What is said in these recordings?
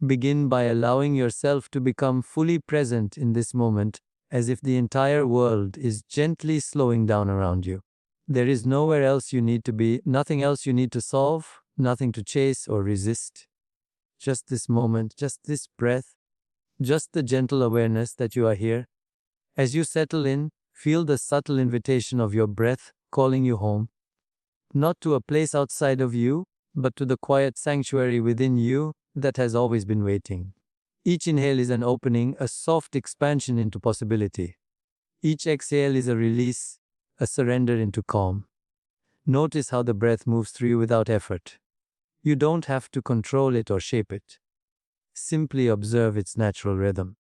Begin by allowing yourself to become fully present in this moment, as if the entire world is gently slowing down around you. There is nowhere else you need to be, nothing else you need to solve, nothing to chase or resist. Just this moment, just this breath, just the gentle awareness that you are here. As you settle in, feel the subtle invitation of your breath calling you home, not to a place outside of you, but to the quiet sanctuary within you that has always been waiting. Each inhale is an opening, a soft expansion into possibility. Each exhale is a release, a surrender into calm. Notice how the breath moves through you without effort. You don't have to control it or shape it. Simply observe its natural rhythm.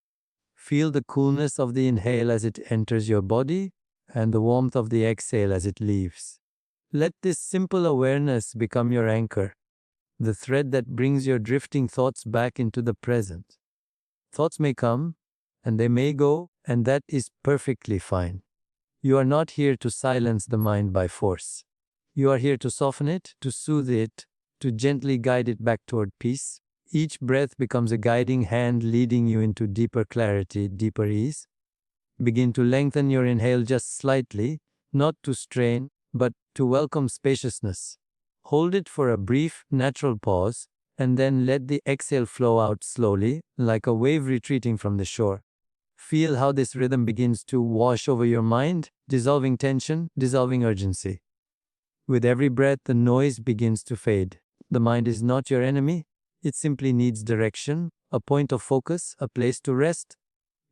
Feel the coolness of the inhale as it enters your body and the warmth of the exhale as it leaves. Let this simple awareness become your anchor, the thread that brings your drifting thoughts back into the present. Thoughts may come and they may go, and that is perfectly fine. You are not here to silence the mind by force. You are here to soften it, to soothe it, to gently guide it back toward peace. Each breath becomes a guiding hand leading you into deeper clarity, deeper ease. Begin to lengthen your inhale just slightly, not to strain, but to welcome spaciousness. Hold it for a brief, natural pause, and then let the exhale flow out slowly, like a wave retreating from the shore. Feel how this rhythm begins to wash over your mind, dissolving tension, dissolving urgency. With every breath, the noise begins to fade. The mind is not your enemy. It simply needs direction, a point of focus, a place to rest.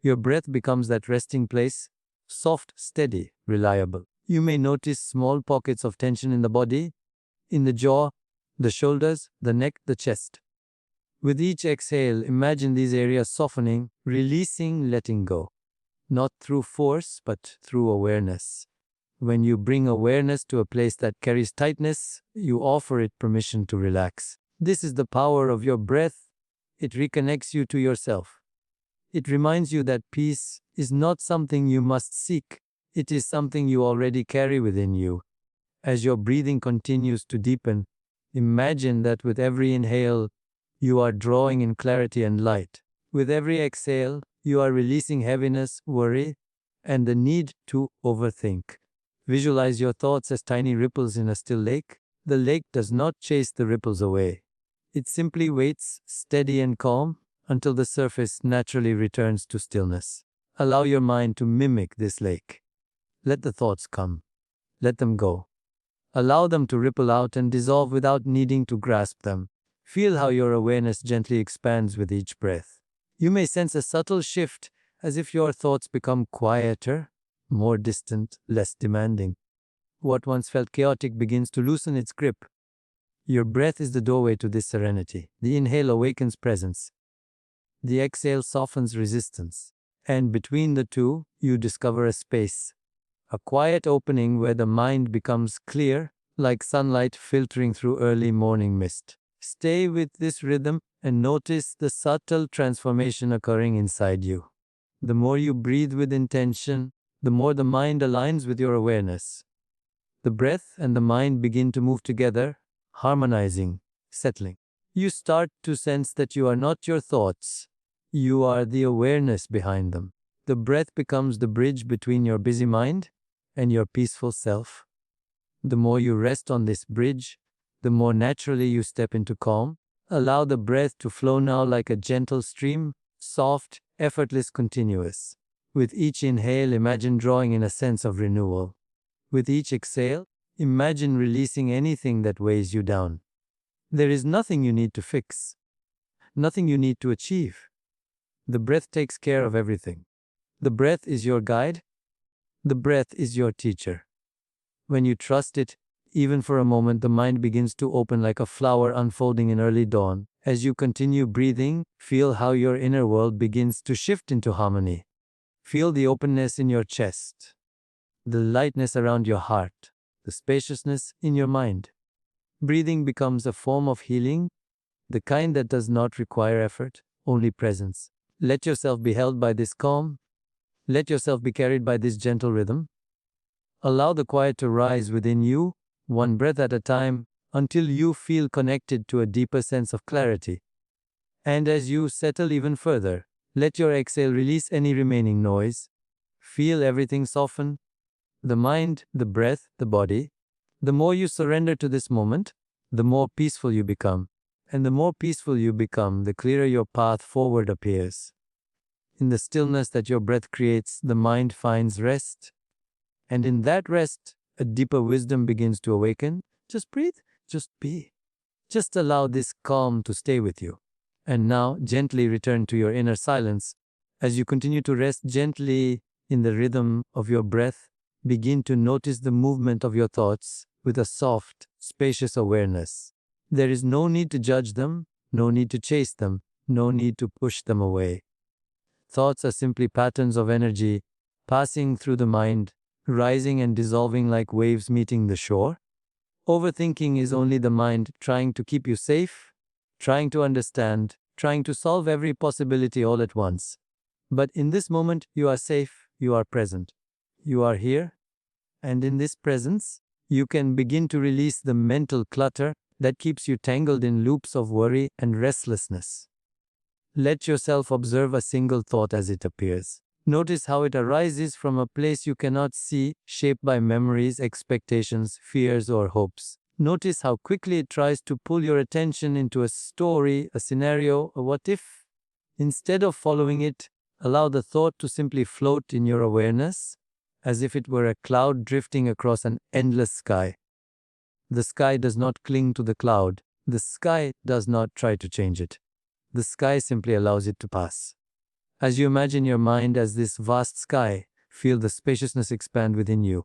Your breath becomes that resting place, soft, steady, reliable. You may notice small pockets of tension in the body, in the jaw, the shoulders, the neck, the chest. With each exhale, imagine these areas softening, releasing, letting go. Not through force, but through awareness. When you bring awareness to a place that carries tightness, you offer it permission to relax. This is the power of your breath. It reconnects you to yourself. It reminds you that peace is not something you must seek. It is something you already carry within you. As your breathing continues to deepen, imagine that with every inhale, you are drawing in clarity and light. With every exhale, you are releasing heaviness, worry, and the need to overthink. Visualize your thoughts as tiny ripples in a still lake. The lake does not chase the ripples away. It simply waits, steady and calm, until the surface naturally returns to stillness. Allow your mind to mimic this lake. Let the thoughts come. Let them go. Allow them to ripple out and dissolve without needing to grasp them. Feel how your awareness gently expands with each breath. You may sense a subtle shift, as if your thoughts become quieter, more distant, less demanding. What once felt chaotic begins to loosen its grip. Your breath is the doorway to this serenity. The inhale awakens presence. The exhale softens resistance. And between the two, you discover a space. A quiet opening where the mind becomes clear, like sunlight filtering through early morning mist. Stay with this rhythm and notice the subtle transformation occurring inside you. The more you breathe with intention, the more the mind aligns with your awareness. The breath and the mind begin to move together, harmonizing, settling. You start to sense that you are not your thoughts. You are the awareness behind them. The breath becomes the bridge between your busy mind and your peaceful self. The more you rest on this bridge, the more naturally you step into calm. Allow the breath to flow now like a gentle stream, soft, effortless, continuous. With each inhale, imagine drawing in a sense of renewal. With each exhale, imagine releasing anything that weighs you down. There is nothing you need to fix, nothing you need to achieve. The breath takes care of everything. The breath is your guide. The breath is your teacher. When you trust it, even for a moment, the mind begins to open like a flower unfolding in early dawn. As you continue breathing, feel how your inner world begins to shift into harmony. Feel the openness in your chest, the lightness around your heart, the spaciousness in your mind. Breathing becomes a form of healing, the kind that does not require effort, only presence. Let yourself be held by this calm. Let yourself be carried by this gentle rhythm. Allow the quiet to rise within you, one breath at a time, until you feel connected to a deeper sense of clarity. And as you settle even further, let your exhale release any remaining noise. Feel everything soften, the mind, the breath, the body. The more you surrender to this moment, the more peaceful you become. And the more peaceful you become, the clearer your path forward appears. In the stillness that your breath creates, the mind finds rest. And in that rest, a deeper wisdom begins to awaken. Just breathe, just be. Just allow this calm to stay with you. And now, gently return to your inner silence. As you continue to rest gently in the rhythm of your breath, begin to notice the movement of your thoughts with a soft, spacious awareness. There is no need to judge them, no need to chase them, no need to push them away. Thoughts are simply patterns of energy passing through the mind, rising and dissolving like waves meeting the shore. Overthinking is only the mind trying to keep you safe, trying to understand, trying to solve every possibility all at once. But in this moment, you are safe, you are present, you are here, and in this presence, you can begin to release the mental clutter that keeps you tangled in loops of worry and restlessness. Let yourself observe a single thought as it appears. Notice how it arises from a place you cannot see, shaped by memories, expectations, fears, or hopes. Notice how quickly it tries to pull your attention into a story, a scenario, a what if. Instead of following it, allow the thought to simply float in your awareness, as if it were a cloud drifting across an endless sky. The sky does not cling to the cloud. The sky does not try to change it. The sky simply allows it to pass. As you imagine your mind as this vast sky, feel the spaciousness expand within you.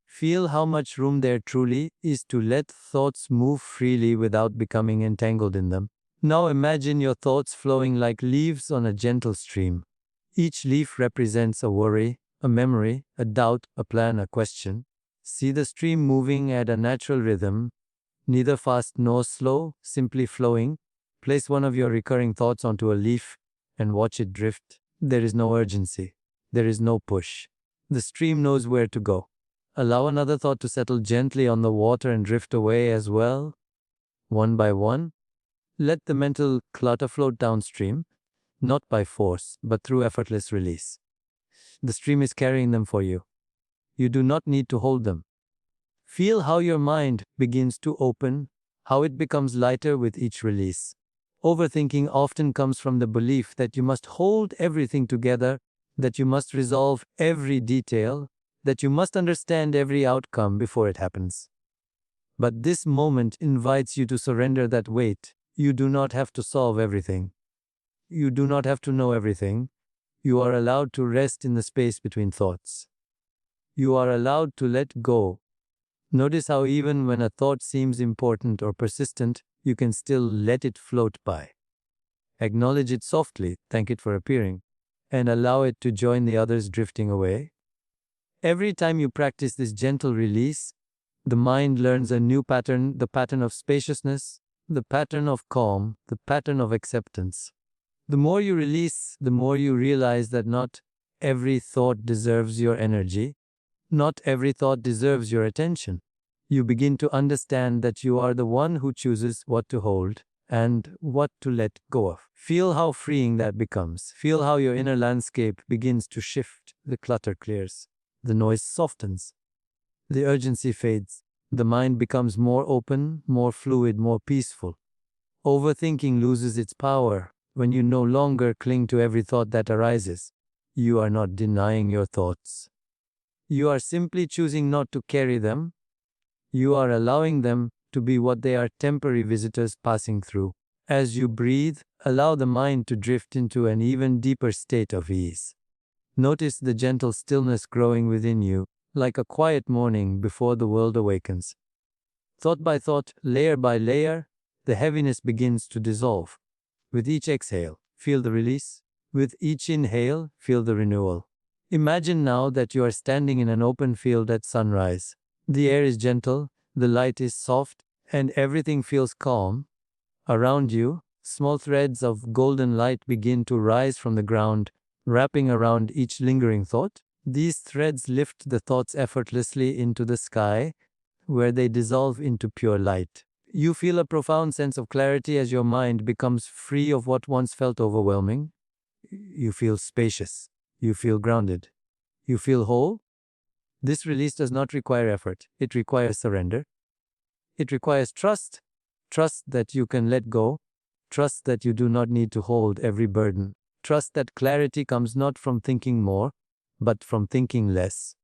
Feel how much room there truly is to let thoughts move freely without becoming entangled in them. Now imagine your thoughts flowing like leaves on a gentle stream. Each leaf represents a worry, a memory, a doubt, a plan, a question. See the stream moving at a natural rhythm, neither fast nor slow, simply flowing. Place one of your recurring thoughts onto a leaf and watch it drift. There is no urgency. There is no push. The stream knows where to go. Allow another thought to settle gently on the water and drift away as well. One by one, let the mental clutter float downstream, not by force, but through effortless release. The stream is carrying them for you. You do not need to hold them. Feel how your mind begins to open, how it becomes lighter with each release. Overthinking often comes from the belief that you must hold everything together, that you must resolve every detail, that you must understand every outcome before it happens. But this moment invites you to surrender that weight. You do not have to solve everything. You do not have to know everything. You are allowed to rest in the space between thoughts. You are allowed to let go. Notice how even when a thought seems important or persistent, you can still let it float by. Acknowledge it softly, thank it for appearing, and allow it to join the others drifting away. Every time you practice this gentle release, the mind learns a new pattern, the pattern of spaciousness, the pattern of calm, the pattern of acceptance. The more you release, the more you realize that not every thought deserves your energy. Not every thought deserves your attention. You begin to understand that you are the one who chooses what to hold and what to let go of. Feel how freeing that becomes. Feel how your inner landscape begins to shift. The clutter clears. The noise softens. The urgency fades. The mind becomes more open, more fluid, more peaceful. Overthinking loses its power when you no longer cling to every thought that arises. You are not denying your thoughts. You are simply choosing not to carry them. You are allowing them to be what they are, temporary visitors passing through. As you breathe, allow the mind to drift into an even deeper state of ease. Notice the gentle stillness growing within you, like a quiet morning before the world awakens. Thought by thought, layer by layer, the heaviness begins to dissolve. With each exhale, feel the release. With each inhale, feel the renewal. Imagine now that you are standing in an open field at sunrise. The air is gentle, the light is soft, and everything feels calm. Around you, small threads of golden light begin to rise from the ground, wrapping around each lingering thought. These threads lift the thoughts effortlessly into the sky, where they dissolve into pure light. You feel a profound sense of clarity as your mind becomes free of what once felt overwhelming. You feel spacious. You feel grounded. You feel whole. This release does not require effort. It requires surrender. It requires trust. Trust that you can let go. Trust that you do not need to hold every burden. Trust that clarity comes not from thinking more, but from thinking less.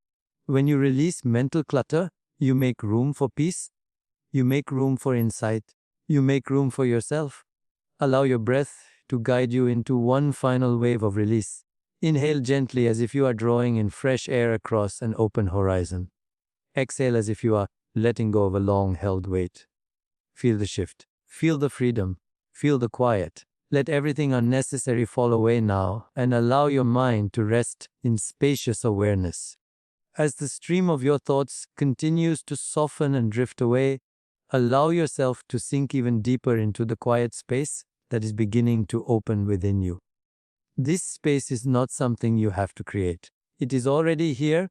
When you release mental clutter, you make room for peace. You make room for insight. You make room for yourself. Allow your breath to guide you into one final wave of release. Inhale gently as if you are drawing in fresh air across an open horizon. Exhale as if you are letting go of a long held weight. Feel the shift. Feel the freedom. Feel the quiet. Let everything unnecessary fall away now and allow your mind to rest in spacious awareness. As the stream of your thoughts continues to soften and drift away, allow yourself to sink even deeper into the quiet space that is beginning to open within you. This space is not something you have to create. It is already here,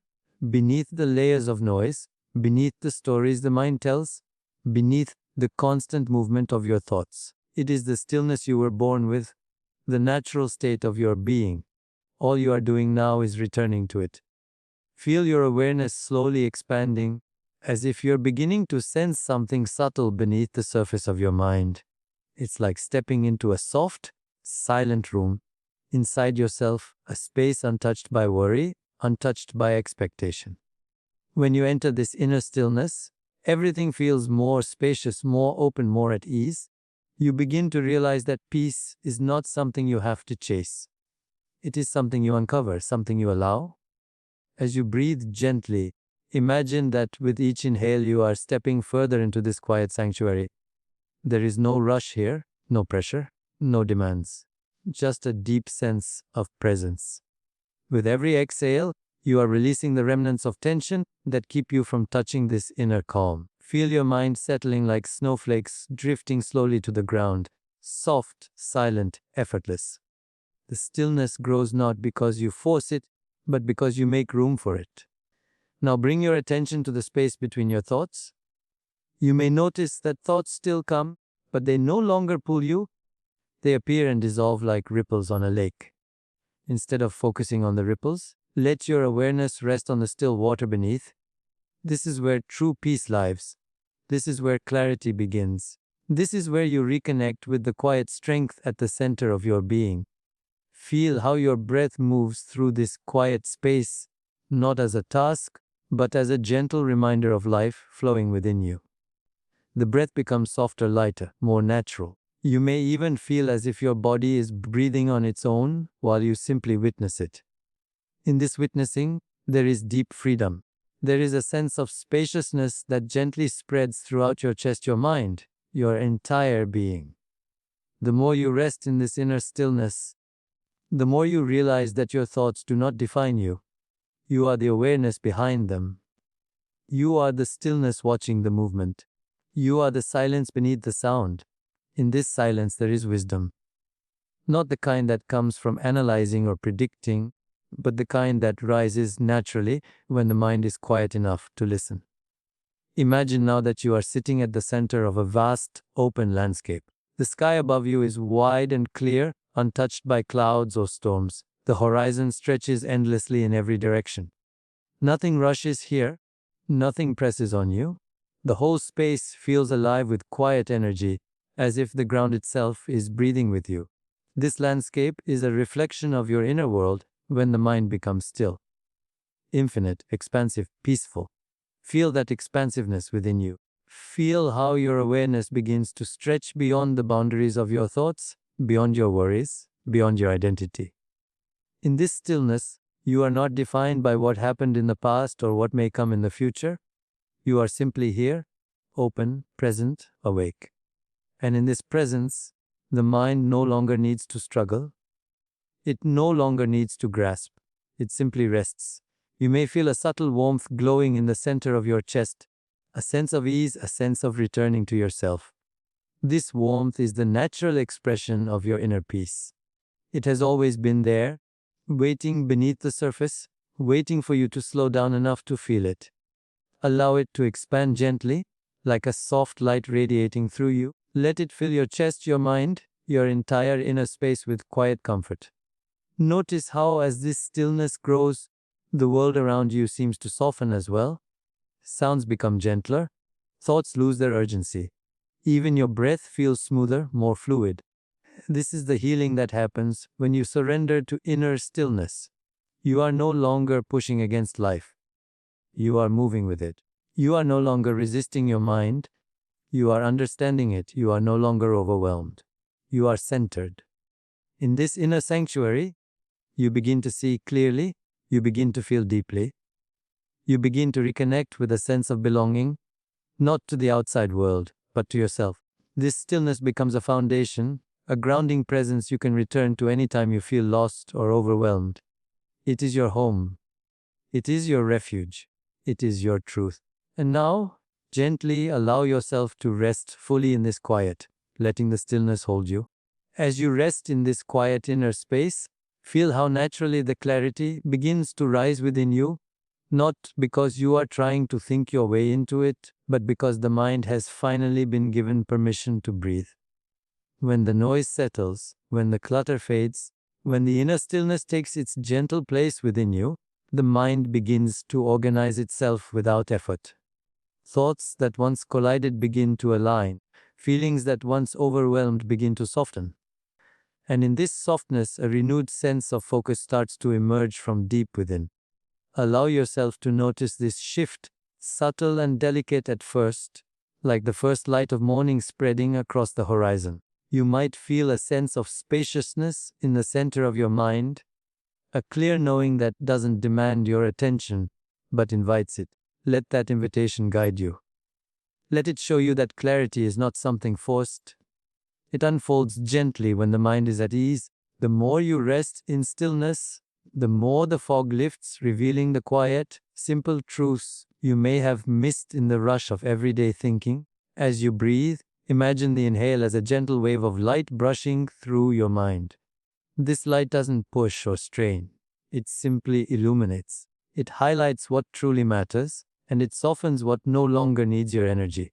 beneath the layers of noise, beneath the stories the mind tells, beneath the constant movement of your thoughts. It is the stillness you were born with, the natural state of your being. All you are doing now is returning to it. Feel your awareness slowly expanding, as if you're beginning to sense something subtle beneath the surface of your mind. It's like stepping into a soft, silent room. Inside yourself, a space untouched by worry, untouched by expectation. When you enter this inner stillness, everything feels more spacious, more open, more at ease. You begin to realize that peace is not something you have to chase. It is something you uncover, something you allow. As you breathe gently, imagine that with each inhale you are stepping further into this quiet sanctuary. There is no rush here, no pressure, no demands, just a deep sense of presence. With every exhale, you are releasing the remnants of tension that keep you from touching this inner calm. Feel your mind settling like snowflakes drifting slowly to the ground, soft, silent, effortless. The stillness grows not because you force it, but because you make room for it. Now bring your attention to the space between your thoughts. You may notice that thoughts still come, but they no longer pull you. They appear and dissolve like ripples on a lake. Instead of focusing on the ripples, let your awareness rest on the still water beneath. This is where true peace lives. This is where clarity begins. This is where you reconnect with the quiet strength at the center of your being. Feel how your breath moves through this quiet space, not as a task, but as a gentle reminder of life flowing within you. The breath becomes softer, lighter, more natural. You may even feel as if your body is breathing on its own while you simply witness it. In this witnessing, there is deep freedom. There is a sense of spaciousness that gently spreads throughout your chest, your mind, your entire being. The more you rest in this inner stillness, the more you realize that your thoughts do not define you. You are the awareness behind them. You are the stillness watching the movement. You are the silence beneath the sound. In this silence there is wisdom. Not the kind that comes from analyzing or predicting, but the kind that rises naturally when the mind is quiet enough to listen. Imagine now that you are sitting at the center of a vast, open landscape. The sky above you is wide and clear, untouched by clouds or storms. The horizon stretches endlessly in every direction. Nothing rushes here. Nothing presses on you. The whole space feels alive with quiet energy, as if the ground itself is breathing with you. This landscape is a reflection of your inner world when the mind becomes still. Infinite, expansive, peaceful. Feel that expansiveness within you. Feel how your awareness begins to stretch beyond the boundaries of your thoughts, beyond your worries, beyond your identity. In this stillness, you are not defined by what happened in the past or what may come in the future. You are simply here, open, present, awake. And in this presence, the mind no longer needs to struggle. It no longer needs to grasp. It simply rests. You may feel a subtle warmth glowing in the center of your chest, a sense of ease, a sense of returning to yourself. This warmth is the natural expression of your inner peace. It has always been there, waiting beneath the surface, waiting for you to slow down enough to feel it. Allow it to expand gently, like a soft light radiating through you. Let it fill your chest, your mind, your entire inner space with quiet comfort. Notice how, as this stillness grows, the world around you seems to soften as well. Sounds become gentler, thoughts lose their urgency. Even your breath feels smoother, more fluid. This is the healing that happens when you surrender to inner stillness. You are no longer pushing against life. You are moving with it. You are no longer resisting your mind. You are understanding it. You are no longer overwhelmed. You are centered. In this inner sanctuary, you begin to see clearly. You begin to feel deeply. You begin to reconnect with a sense of belonging, not to the outside world, but to yourself. This stillness becomes a foundation, a grounding presence you can return to anytime you feel lost or overwhelmed. It is your home. It is your refuge. It is your truth. And now, gently allow yourself to rest fully in this quiet, letting the stillness hold you. As you rest in this quiet inner space, feel how naturally the clarity begins to rise within you, not because you are trying to think your way into it, but because the mind has finally been given permission to breathe. When the noise settles, when the clutter fades, when the inner stillness takes its gentle place within you, the mind begins to organize itself without effort. Thoughts that once collided begin to align. Feelings that once overwhelmed begin to soften. And in this softness, a renewed sense of focus starts to emerge from deep within. Allow yourself to notice this shift, subtle and delicate at first, like the first light of morning spreading across the horizon. You might feel a sense of spaciousness in the center of your mind, a clear knowing that doesn't demand your attention, but invites it. Let that invitation guide you. Let it show you that clarity is not something forced. It unfolds gently when the mind is at ease. The more you rest in stillness, the more the fog lifts, revealing the quiet, simple truths you may have missed in the rush of everyday thinking. As you breathe, imagine the inhale as a gentle wave of light brushing through your mind. This light doesn't push or strain. It simply illuminates. It highlights what truly matters, and it softens what no longer needs your energy.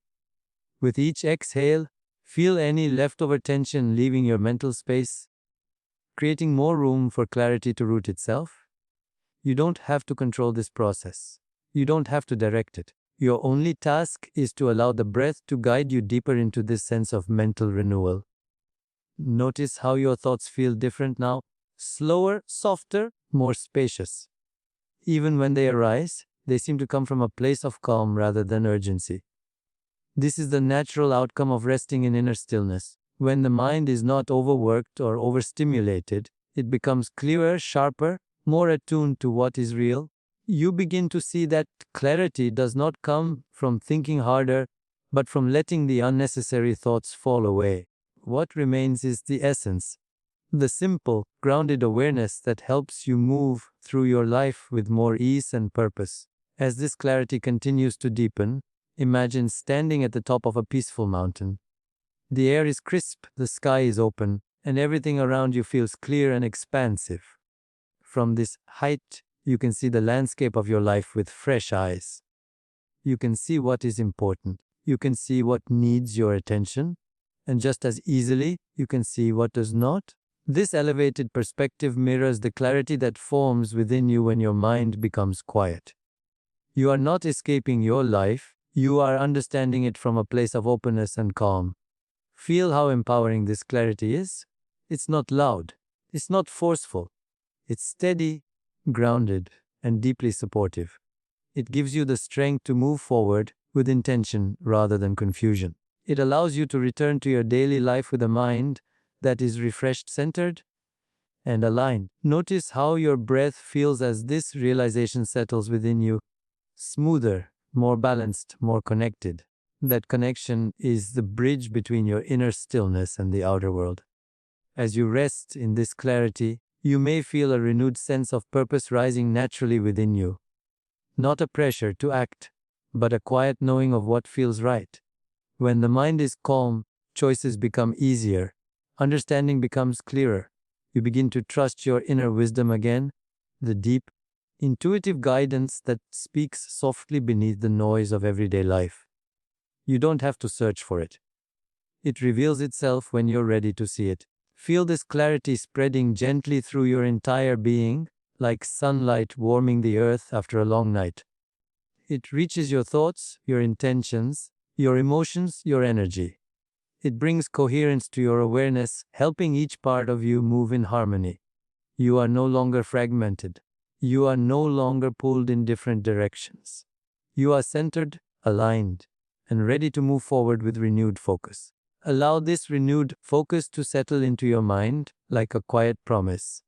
With each exhale, feel any leftover tension leaving your mental space, creating more room for clarity to root itself. You don't have to control this process. You don't have to direct it. Your only task is to allow the breath to guide you deeper into this sense of mental renewal. Notice how your thoughts feel different now, slower, softer, more spacious. Even when they arise, they seem to come from a place of calm rather than urgency. This is the natural outcome of resting in inner stillness. When the mind is not overworked or overstimulated, it becomes clearer, sharper, more attuned to what is real. You begin to see that clarity does not come from thinking harder, but from letting the unnecessary thoughts fall away. What remains is the essence, the simple, grounded awareness that helps you move through your life with more ease and purpose. As this clarity continues to deepen, imagine standing at the top of a peaceful mountain. The air is crisp, the sky is open, and everything around you feels clear and expansive. From this height, you can see the landscape of your life with fresh eyes. You can see what is important. You can see what needs your attention. And just as easily, you can see what does not. This elevated perspective mirrors the clarity that forms within you when your mind becomes quiet. You are not escaping your life, you are understanding it from a place of openness and calm. Feel how empowering this clarity is. It's not loud, it's not forceful, it's steady, grounded, and deeply supportive. It gives you the strength to move forward with intention rather than confusion. It allows you to return to your daily life with a mind that is refreshed, centered, and aligned. Notice how your breath feels as this realization settles within you. Smoother, more balanced, more connected. That connection is the bridge between your inner stillness and the outer world. As you rest in this clarity, you may feel a renewed sense of purpose rising naturally within you. Not a pressure to act, but a quiet knowing of what feels right. When the mind is calm, choices become easier, understanding becomes clearer. You begin to trust your inner wisdom again, the deep, intuitive guidance that speaks softly beneath the noise of everyday life. You don't have to search for it. It reveals itself when you're ready to see it. Feel this clarity spreading gently through your entire being, like sunlight warming the earth after a long night. It reaches your thoughts, your intentions, your emotions, your energy. It brings coherence to your awareness, helping each part of you move in harmony. You are no longer fragmented. You are no longer pulled in different directions. You are centered, aligned, and ready to move forward with renewed focus. Allow this renewed focus to settle into your mind like a quiet promise.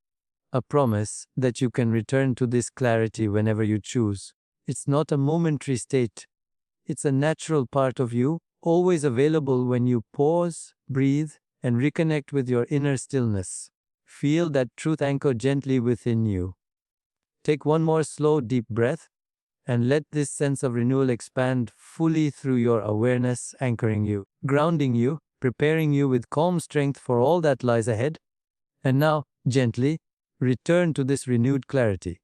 A promise that you can return to this clarity whenever you choose. It's not a momentary state. It's a natural part of you, always available when you pause, breathe, and reconnect with your inner stillness. Feel that truth anchor gently within you. Take one more slow, deep breath, and let this sense of renewal expand fully through your awareness, anchoring you, grounding you, preparing you with calm strength for all that lies ahead. And now, gently, return to this renewed clarity.